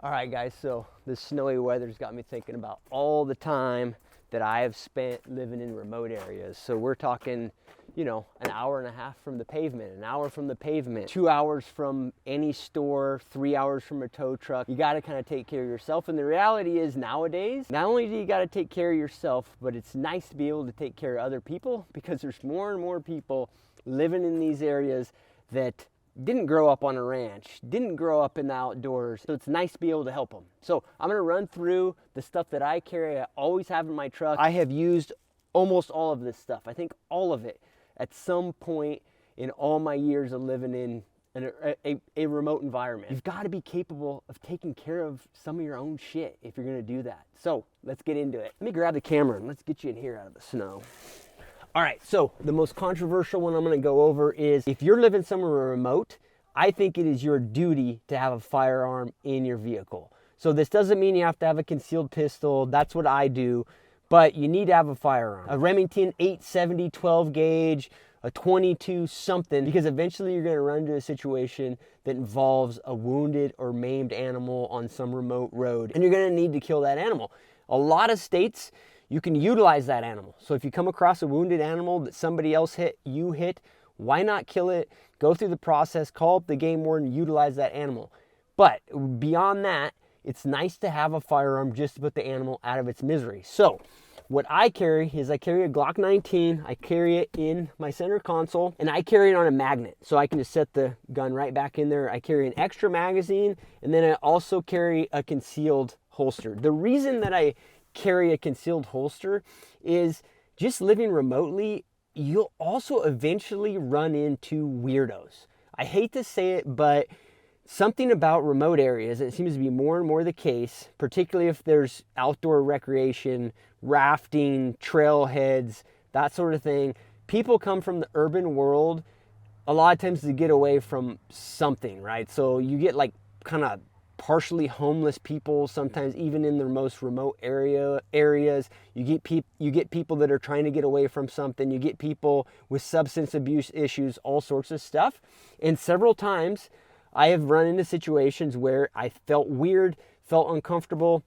All right, guys, so this snowy weather's got me thinking about all the time that I have spent living in remote areas. So we're talking, you know, an hour and a half from the pavement, an hour from the pavement, 2 hours from any store, 3 hours from a tow truck. You got to kind of take care of yourself. And the reality is nowadays, not only do you got to take care of yourself, but it's nice to be able to take care of other people, because there's more and more people living in these areas that didn't grow up on a ranch, didn't grow up in the outdoors, so it's nice to be able to help them. So I'm gonna run through the stuff that I carry, I always have in my truck. I have used almost all of this stuff. I think all of it at some point in all my years of living in a remote environment. You've got to be capable of taking care of some of your own shit if you're gonna do that. So let's get into it. Let me grab the camera and let's get you in here out of the snow. All right, so the most controversial one I'm gonna go over is, if you're living somewhere remote, I think it is your duty to have a firearm in your vehicle. So this doesn't mean you have to have a concealed pistol. That's what I do, but you need to have a firearm. A Remington 870 12 gauge, a 22 something, because eventually you're gonna run into a situation that involves a wounded or maimed animal on some remote road, and you're gonna need to kill that animal. A lot of states, you can utilize that animal. So if you come across a wounded animal that somebody else hit, you hit, why not kill it? Go through the process, call up the game warden, utilize that animal. But beyond that, it's nice to have a firearm just to put the animal out of its misery. So what I carry is, I carry a Glock 19, I carry it in my center console, and I carry it on a magnet. So I can just set the gun right back in there. I carry an extra magazine, and then I also carry a concealed holster. The reason that I carry a concealed holster is, just living remotely, you'll also eventually run into weirdos. I hate to say it, but something about remote areas, it seems to be more and more the case, particularly if there's outdoor recreation, rafting, trailheads, that sort of thing. People come from the urban world a lot of times to get away from something, right? So you get like kind of partially homeless people, sometimes even in their most remote areas. You get people that are trying to get away from something. You get people with substance abuse issues, all sorts of stuff. And several times I have run into situations where I felt weird, felt uncomfortable,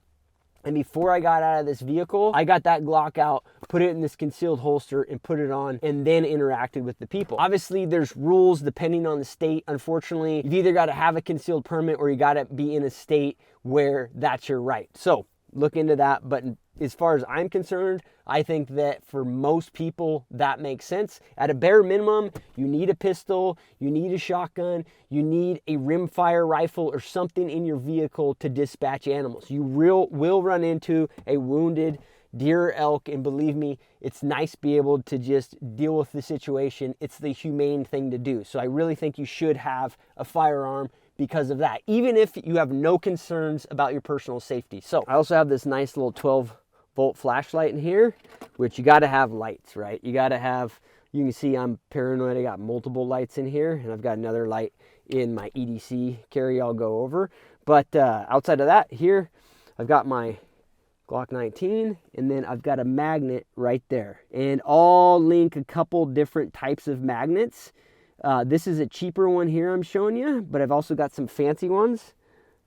and before I got out of this vehicle, I got that Glock out, put it in this concealed holster, and put it on, and then interacted with the people. Obviously, there's rules depending on the state. Unfortunately, you've either got to have a concealed permit or you got to be in a state where that's your right. So look into that. But as far as I'm concerned, I think that for most people, that makes sense. At a bare minimum, you need a pistol, you need a shotgun, you need a rimfire rifle or something in your vehicle to dispatch animals. You will run into a wounded deer or elk, and believe me, it's nice to be able to just deal with the situation. It's the humane thing to do. So I really think you should have a firearm because of that, even if you have no concerns about your personal safety. So I also have this nice little 12-volt flashlight in here, which you got to have lights, right? You got to have, you can see I'm paranoid. I got multiple lights in here, and I've got another light in my EDC carry I'll go over. But outside of that, here I've got my Glock 19, and then I've got a magnet right there. And I'll link a couple different types of magnets. This is a cheaper one here I'm showing you, but I've also got some fancy ones.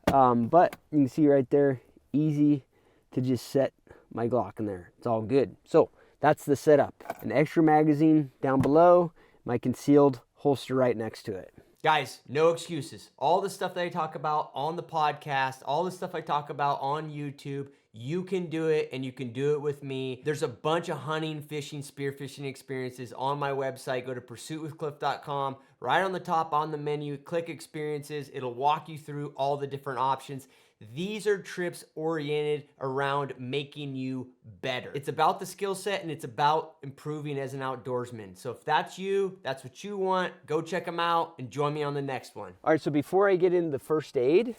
But you can see right there, easy to just set my Glock in there. It's all good. So that's the setup. An extra magazine down below, my concealed holster right next to it. Guys, no excuses. All the stuff that I talk about on the podcast, all the stuff I talk about on YouTube, you can do it, and you can do it with me. There's a bunch of hunting, fishing, spearfishing experiences on my website. Go to pursuitwithcliff.com. Right on the top on the menu, click experiences. It'll walk you through all the different options. These are trips oriented around making you better. It's about the skill set, and it's about improving as an outdoorsman. So if that's you, that's what you want, go check them out and join me on the next one. All right, so before I get into the first aid,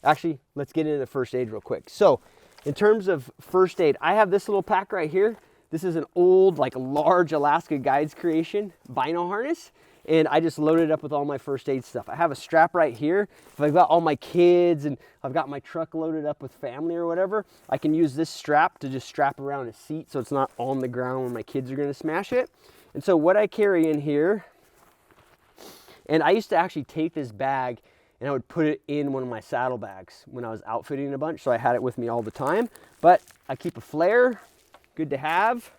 actually, let's get into the first aid real quick. So in terms of first aid, I have this little pack right here. This is an old, like large Alaska Guides creation vinyl harness. And I just loaded it up with all my first aid stuff. I have a strap right here. If I've got all my kids and I've got my truck loaded up with family or whatever, I can use this strap to just strap around a seat so it's not on the ground when my kids are gonna smash it. And so what I carry in here, and I used to actually take this bag and I would put it in one of my saddlebags when I was outfitting a bunch, so I had it with me all the time. But I keep a flare, good to have.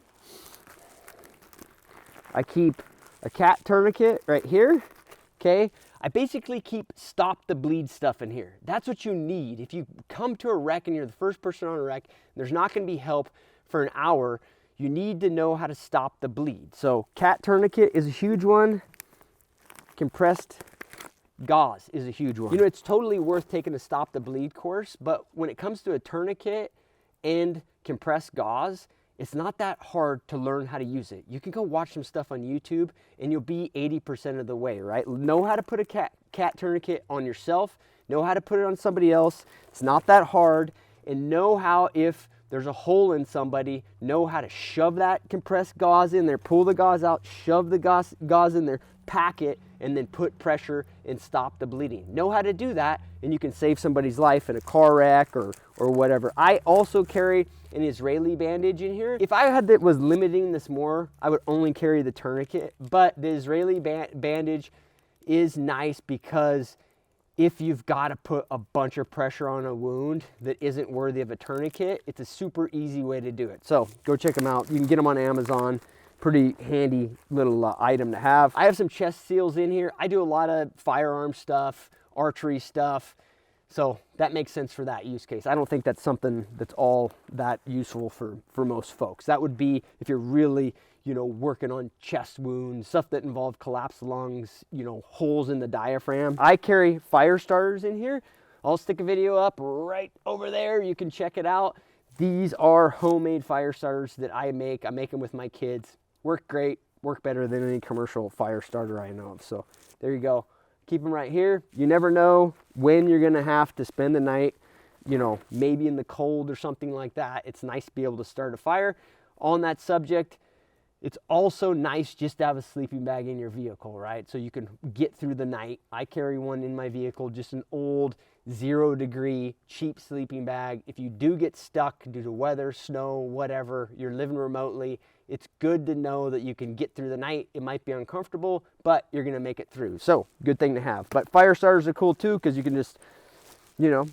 I keep a cat tourniquet right here, okay? I basically keep stop the bleed stuff in here. That's what you need. If you come to a wreck and you're the first person on a wreck, there's not gonna be help for an hour, you need to know how to stop the bleed. So cat tourniquet is a huge one. Compressed gauze is a huge one. You know, it's totally worth taking a stop the bleed course, but when it comes to a tourniquet and compressed gauze, it's not that hard to learn how to use it. You can go watch some stuff on YouTube and you'll be 80% of the way, right? Know how to put a cat tourniquet on yourself, know how to put it on somebody else. It's not that hard, and know how, if there's a hole in somebody, know how to shove that compressed gauze in there, pull the gauze out, shove the gauze in there, pack it, and then put pressure and stop the bleeding. Know how to do that, and you can save somebody's life in a car wreck or whatever. I also carry an Israeli bandage in here. If I had that was limiting this more, I would only carry the tourniquet, but the Israeli bandage is nice because if you've got to put a bunch of pressure on a wound that isn't worthy of a tourniquet, it's a super easy way to do it. So go check them out. You can get them on Amazon. Pretty handy little item to have. I have some chest seals in here. I do a lot of firearm stuff, archery stuff, so that makes sense for that use case. I don't think that's something that's all that useful for most folks. That would be if you're really, you know, working on chest wounds, stuff that involve collapsed lungs, you know, holes in the diaphragm. I carry fire starters in here. I'll stick a video up right over there. You can check it out. These are homemade fire starters that I make. I make them with my kids. Work great, work better than any commercial fire starter I know of. So there you go. Keep them right here. You never know when you're gonna have to spend the night, you know, maybe in the cold or something like that. It's nice to be able to start a fire. On that subject, it's also nice just to have a sleeping bag in your vehicle, right? So you can get through the night. I carry one in my vehicle, just an old 0 degree cheap sleeping bag. If you do get stuck due to weather, snow, whatever, you're living remotely, it's good to know that you can get through the night. It might be uncomfortable, but you're gonna make it through. So good thing to have. But fire starters are cool too, because you can just, you know,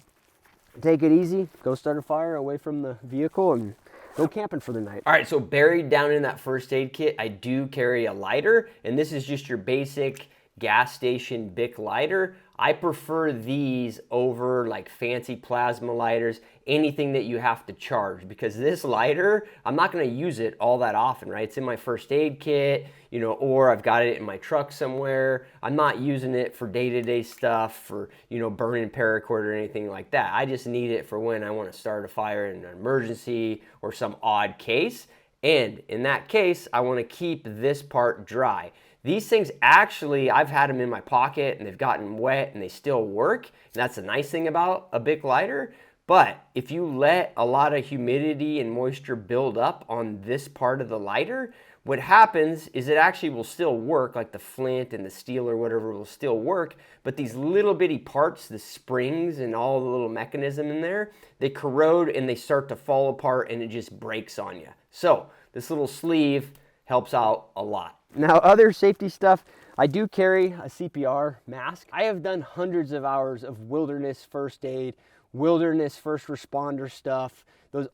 take it easy, go start a fire away from the vehicle and go camping for the night. All right, so buried down in that first aid kit, I do carry a lighter, and this is just your basic gas station Bic lighter. I prefer these over like fancy plasma lighters, anything that you have to charge, because this lighter, I'm not gonna use it all that often, right? It's in my first aid kit, you know, or I've got it in my truck somewhere. I'm not using it for day-to-day stuff, for, you know, burning paracord or anything like that. I just need it for when I wanna start a fire in an emergency or some odd case. And in that case, I wanna keep this part dry. These things actually, I've had them in my pocket and they've gotten wet and they still work. And that's the nice thing about a Bic lighter. But if you let a lot of humidity and moisture build up on this part of the lighter, what happens is it actually will still work, like the flint and the steel or whatever will still work, but these little bitty parts, the springs and all the little mechanism in there, they corrode and they start to fall apart and it just breaks on you. So this little sleeve helps out a lot. Now, other safety stuff, I do carry a CPR mask. I have done hundreds of hours of wilderness first aid, wilderness first responder stuff,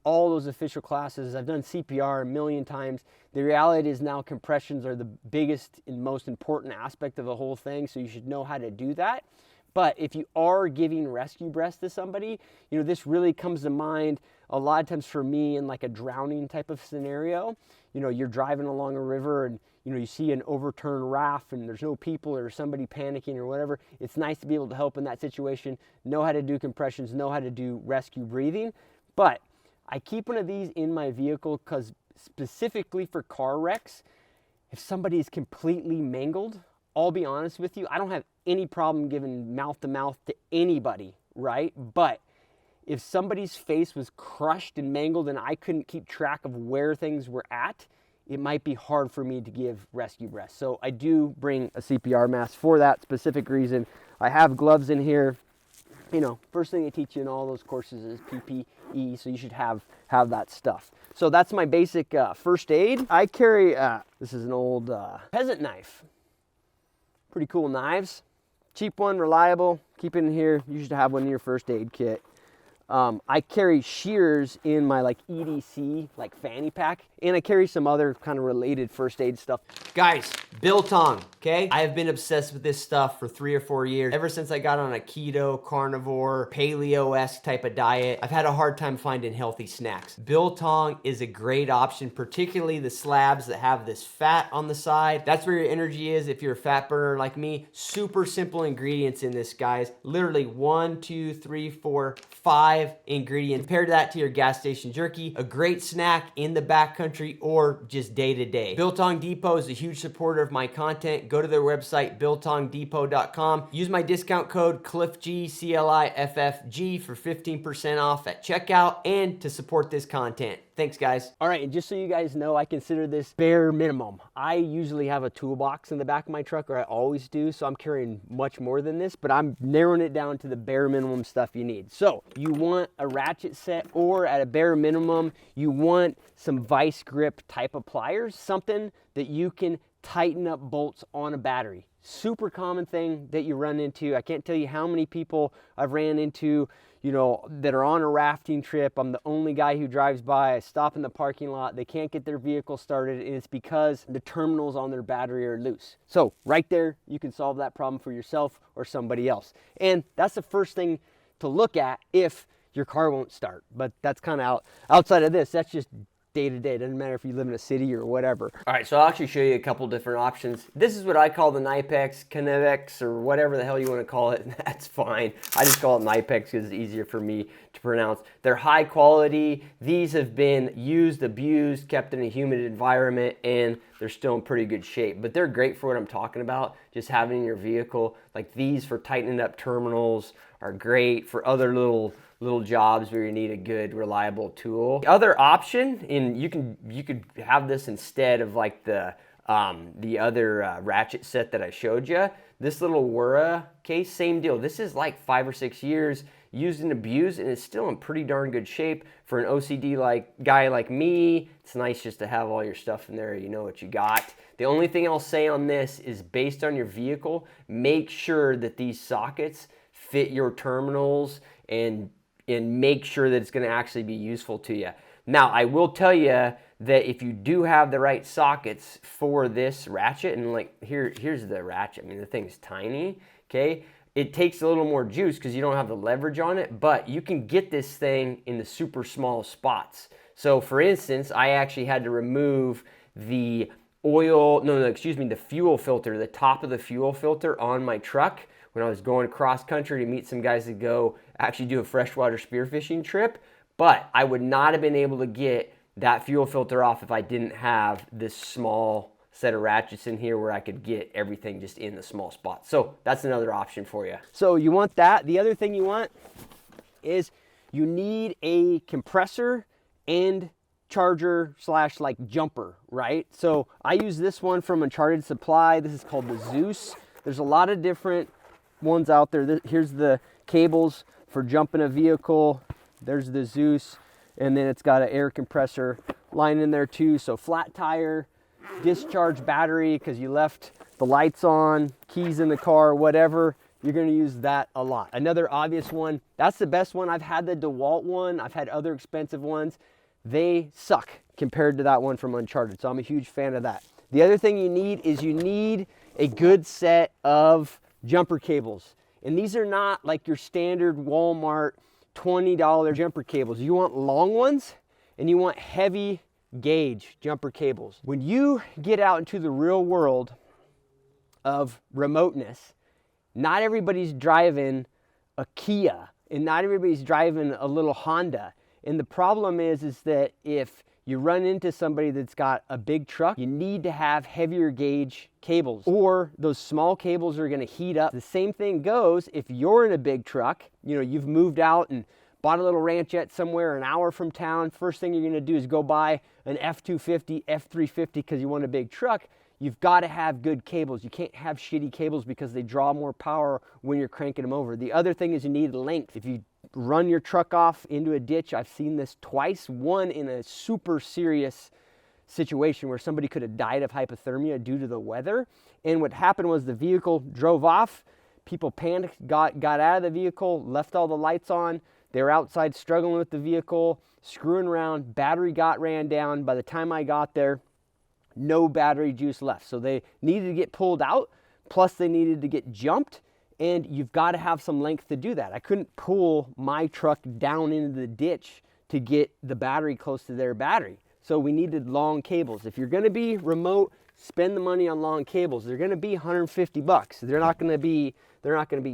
all those official classes. I've done CPR a million times. The reality is now compressions are the biggest and most important aspect of the whole thing, so you should know how to do that. But if you are giving rescue breaths to somebody, you know, this really comes to mind a lot of times for me in like a drowning type of scenario. You know, you're driving along a river and, you know, you see an overturned raft and there's no people or somebody panicking or whatever. It's nice to be able to help in that situation, know how to do compressions, know how to do rescue breathing. But I keep one of these in my vehicle because specifically for car wrecks, if somebody is completely mangled, I'll be honest with you, I don't have any problem giving mouth to mouth to anybody, right? But if somebody's face was crushed and mangled and I couldn't keep track of where things were at, it might be hard for me to give rescue breaths. So I do bring a CPR mask for that specific reason. I have gloves in here. You know, first thing they teach you in all those courses is PPE, so you should have that stuff. So that's my basic first aid. I carry, this is an old peasant knife. Pretty cool knives. cheap one, reliable, keep it in here. You should have one in your first aid kit. I carry shears in my like EDC like fanny pack, and I carry some other kind of related first aid stuff. Guys, biltong, okay? I have been obsessed with this stuff for 3 or 4 years. Ever since I got on a keto, carnivore, paleo-esque type of diet, I've had a hard time finding healthy snacks. Biltong is a great option, particularly the slabs that have this fat on the side. That's where your energy is if you're a fat burner like me. Super simple ingredients in this, guys. Literally 1, 2, 3, 4, 5 ingredients. Compare that to your gas station jerky, a great snack in the backcountry or just day to day. Biltong Depot is a huge supporter of my content. Go to their website, biltongdepot.com. Use my discount code CLIFFG, CLIFFG for 15% off at checkout and to support this content. Thanks, guys. All right, and just so you guys know, I consider this bare minimum. I usually have a toolbox in the back of my truck, or I always do, so I'm carrying much more than this, but I'm narrowing it down to the bare minimum stuff you need. So you want a ratchet set, or at a bare minimum, you want some vice grip type of pliers, something that you can tighten up bolts on a battery. Super common thing that you run into. I can't tell you how many people I've ran into, you know, that are on a rafting trip. I'm the only guy who drives by. I stop in the parking lot. They can't get their vehicle started, and it's because the terminals on their battery are loose. So right there, you can solve that problem for yourself or somebody else. And that's the first thing to look at if your car won't start. But that's kind of outside of this. That's just day to day. Doesn't matter if you live in a city or whatever. All right, so I'll actually show you a couple different options. This is what I call the Knipex, Kinevex, or whatever the hell you want to call it. That's fine. I just call it Knipex because it's easier for me to pronounce. They're high quality. These have been used, abused, kept in a humid environment, and they're still in pretty good shape. But they're great for what I'm talking about, just having in your vehicle. Like these for tightening up terminals are great for other little jobs where you need a good reliable tool. The other option, and you could have this instead of like the other ratchet set that I showed you. This little Wura case, same deal. This is like 5 or 6 years used and abused, and it's still in pretty darn good shape for an OCD guy like me. It's nice just to have all your stuff in there. You know what you got. The only thing I'll say on this is, based on your vehicle, make sure that these sockets fit your terminals and make sure that it's going to actually be useful to you. Now, I will tell you that if you do have the right sockets for this ratchet, and like here's the ratchet. I mean, the thing's tiny, okay? It takes a little more juice because you don't have the leverage on it, but you can get this thing in the super small spots. So for instance, I actually had to remove the the fuel filter, the top of the fuel filter on my truck when I was going cross country to meet some guys that go actually do a freshwater spearfishing trip. But I would not have been able to get that fuel filter off if I didn't have this small set of ratchets in here where I could get everything just in the small spot. So that's another option for you. So you want that. The other thing you want is you need a compressor and charger slash like jumper, right? So I use this one from Uncharted Supply. This is called the Zeus. There's a lot of different ones out there. Here's the cables for jumping a vehicle. There's the Zeus, and then it's got an air compressor line in there too. So flat tire, discharge battery because you left the lights on, keys in the car, whatever, you're going to use that a lot. Another obvious one, that's the best one. I've had the DeWalt one. I've had other expensive ones. They suck compared to that one from Uncharted, so I'm a huge fan of that. The other thing you need is you need a good set of jumper cables. And these are not like your standard Walmart $20 jumper cables. You want long ones, and you want heavy gauge jumper cables. When you get out into the real world of remoteness, not everybody's driving a Kia, and not everybody's driving a little Honda. And the problem is that if you run into somebody that's got a big truck, you need to have heavier gauge cables, or those small cables are going to heat up. The same thing goes if you're in a big truck, you know, you've moved out and bought a little ranchette somewhere an hour from town. First thing you're going to do is go buy an F250, F350 because you want a big truck. You've got to have good cables. You can't have shitty cables because they draw more power when you're cranking them over. The other thing is you need length. If you run your truck off into a ditch, I've seen this twice, one in a super serious situation where somebody could have died of hypothermia due to the weather. And what happened was the vehicle drove off, People panicked, got out of the vehicle, left all the lights on. They were outside struggling with the vehicle, screwing around. Battery got ran down. By the time I got there, no battery juice left. So they needed to get pulled out, plus they needed to get jumped, and you've got to have some length to do that. I couldn't pull my truck down into the ditch to get the battery close to their battery. So we needed long cables. If you're gonna be remote, spend the money on long cables. They're gonna be 150 bucks. They're not gonna be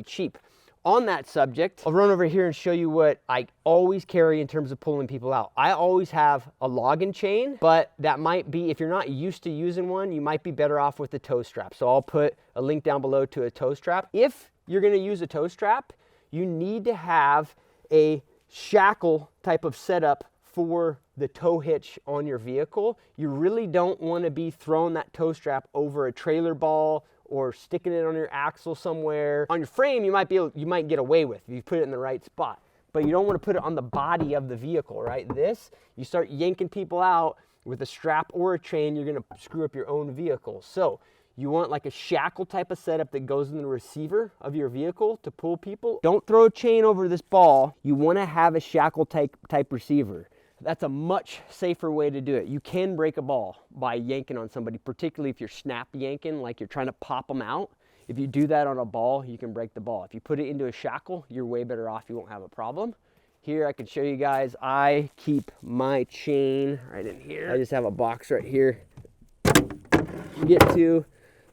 cheap. On that subject, I'll run over here and show you what I always carry in terms of pulling people out. I always have a login chain, but that might be, if you're not used to using one, you might be better off with a tow strap. So I'll put a link down below to a tow strap. If you're gonna use a tow strap, you need to have a shackle type of setup for the tow hitch on your vehicle. You really don't want to be throwing that tow strap over a trailer ball or sticking it on your axle somewhere. On your frame, you might get away with if you put it in the right spot, but you don't want to put it on the body of the vehicle, right? You start yanking people out with a strap or a chain, you're going to screw up your own vehicle. So you want like a shackle type of setup that goes in the receiver of your vehicle to pull people. Don't throw a chain over this ball. You want to have a shackle type receiver. That's a much safer way to do it. You can break a ball by yanking on somebody, particularly if you're snap yanking, like you're trying to pop them out. If you do that on a ball, you can break the ball. If you put it into a shackle, you're way better off. You won't have a problem. Here, I can show you guys, I keep my chain right in here. I just have a box right here to get to.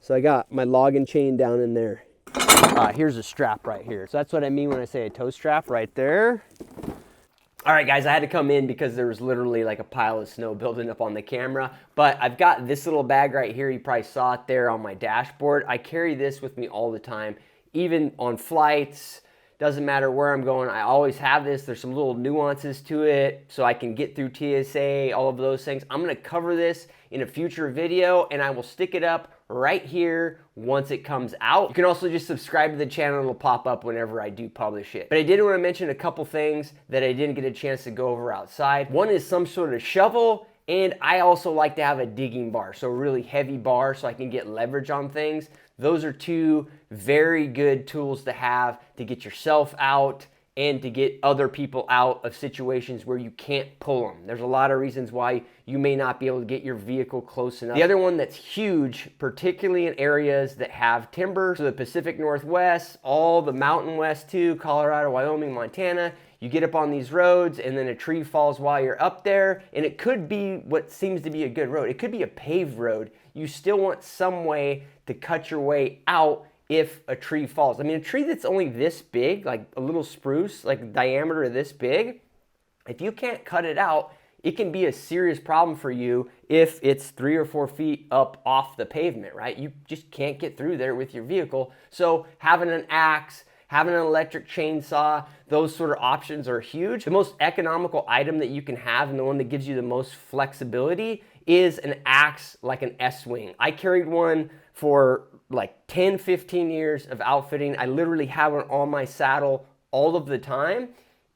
So I got my login chain down in there. Here's a strap right here. So that's what I mean when I say a tow strap right there. All right, guys, I had to come in because there was literally like a pile of snow building up on the camera, but I've got this little bag right here. You probably saw it there on my dashboard. I carry this with me all the time, even on flights. Doesn't matter where I'm going, I always have this. There's some little nuances to it so I can get through TSA, all of those things. I'm gonna cover this in a future video and I will stick it up right here once it comes out. You can also just subscribe to the channel, it'll pop up whenever I do publish it. But I did want to mention a couple things that I didn't get a chance to go over outside. One is some sort of shovel, and I also like to have a digging bar, so a really heavy bar so I can get leverage on things. Those are two very good tools to have to get yourself out and to get other people out of situations where you can't pull them. There's a lot of reasons why you may not be able to get your vehicle close enough. The other one that's huge, particularly in areas that have timber, so the Pacific Northwest, all the Mountain West too, Colorado, Wyoming, Montana, you get up on these roads and then a tree falls while you're up there, and it could be what seems to be a good road. It could be a paved road. You still want some way to cut your way out if a tree falls. I mean, a tree that's only this big, like a little spruce, like diameter this big, if you can't cut it out, it can be a serious problem for you if it's 3 or 4 feet up off the pavement, right? You just can't get through there with your vehicle. So having an axe, having an electric chainsaw, those sort of options are huge. The most economical item that you can have and the one that gives you the most flexibility is an axe like an S-Wing. I carried one for like 10, 15 years of outfitting. I literally have one on my saddle all of the time.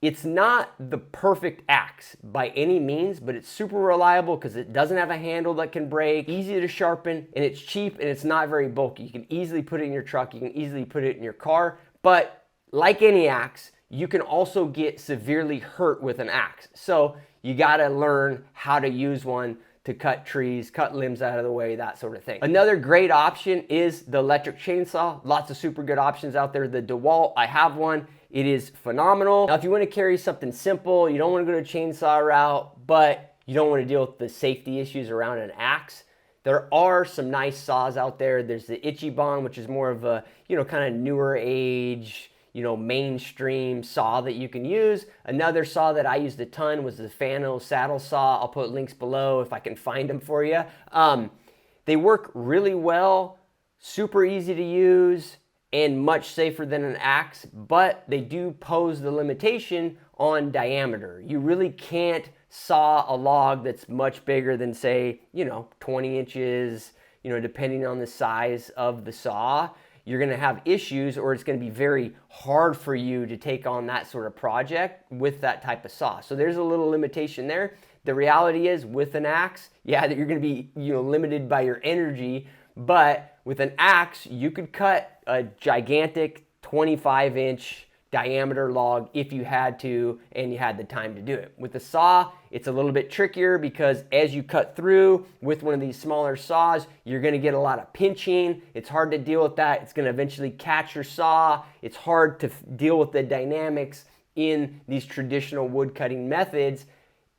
It's not the perfect axe by any means, but it's super reliable because it doesn't have a handle that can break, easy to sharpen, and it's cheap and it's not very bulky. You can easily put it in your truck, you can easily put it in your car, but like any axe, you can also get severely hurt with an axe. So you gotta learn how to use one to cut trees, cut limbs out of the way, that sort of thing. Another great option is the electric chainsaw. Lots of super good options out there. The DeWalt, I have one. It is phenomenal. Now, if you want to carry something simple, you don't want to go to chainsaw route, but you don't want to deal with the safety issues around an axe, there are some nice saws out there. There's the Ichiban, which is more of a, kind of newer age, mainstream saw that you can use. Another saw that I used a ton was the Fano saddle saw. I'll put links below if I can find them for you. They work really well, super easy to use, and much safer than an axe, but they do pose the limitation on diameter. You really can't saw a log that's much bigger than, say, 20 inches, depending on the size of the saw. You're gonna have issues, or it's gonna be very hard for you to take on that sort of project with that type of saw. So there's a little limitation there. The reality is with an axe, yeah, that you're gonna be limited by your energy, but with an axe, you could cut a gigantic 25-inch diameter log if you had to and you had the time to do it. With the saw, it's a little bit trickier because as you cut through with one of these smaller saws, you're going to get a lot of pinching. It's hard to deal with that. It's going to eventually catch your saw. It's hard to deal with the dynamics in these traditional wood cutting methods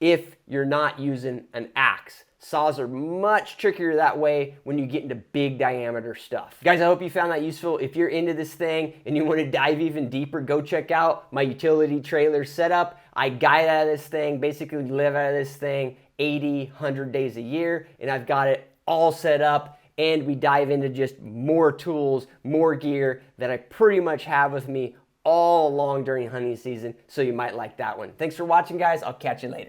if you're not using an axe. Saws are much trickier that way when you get into big diameter stuff. Guys, I hope you found that useful. If you're into this thing and you want to dive even deeper, go check out my utility trailer setup. I guide out of this thing, basically live out of this thing 80, 100 days a year, and I've got it all set up, and we dive into just more tools, more gear that I pretty much have with me all along during hunting season, so you might like that one. Thanks for watching, guys. I'll catch you later.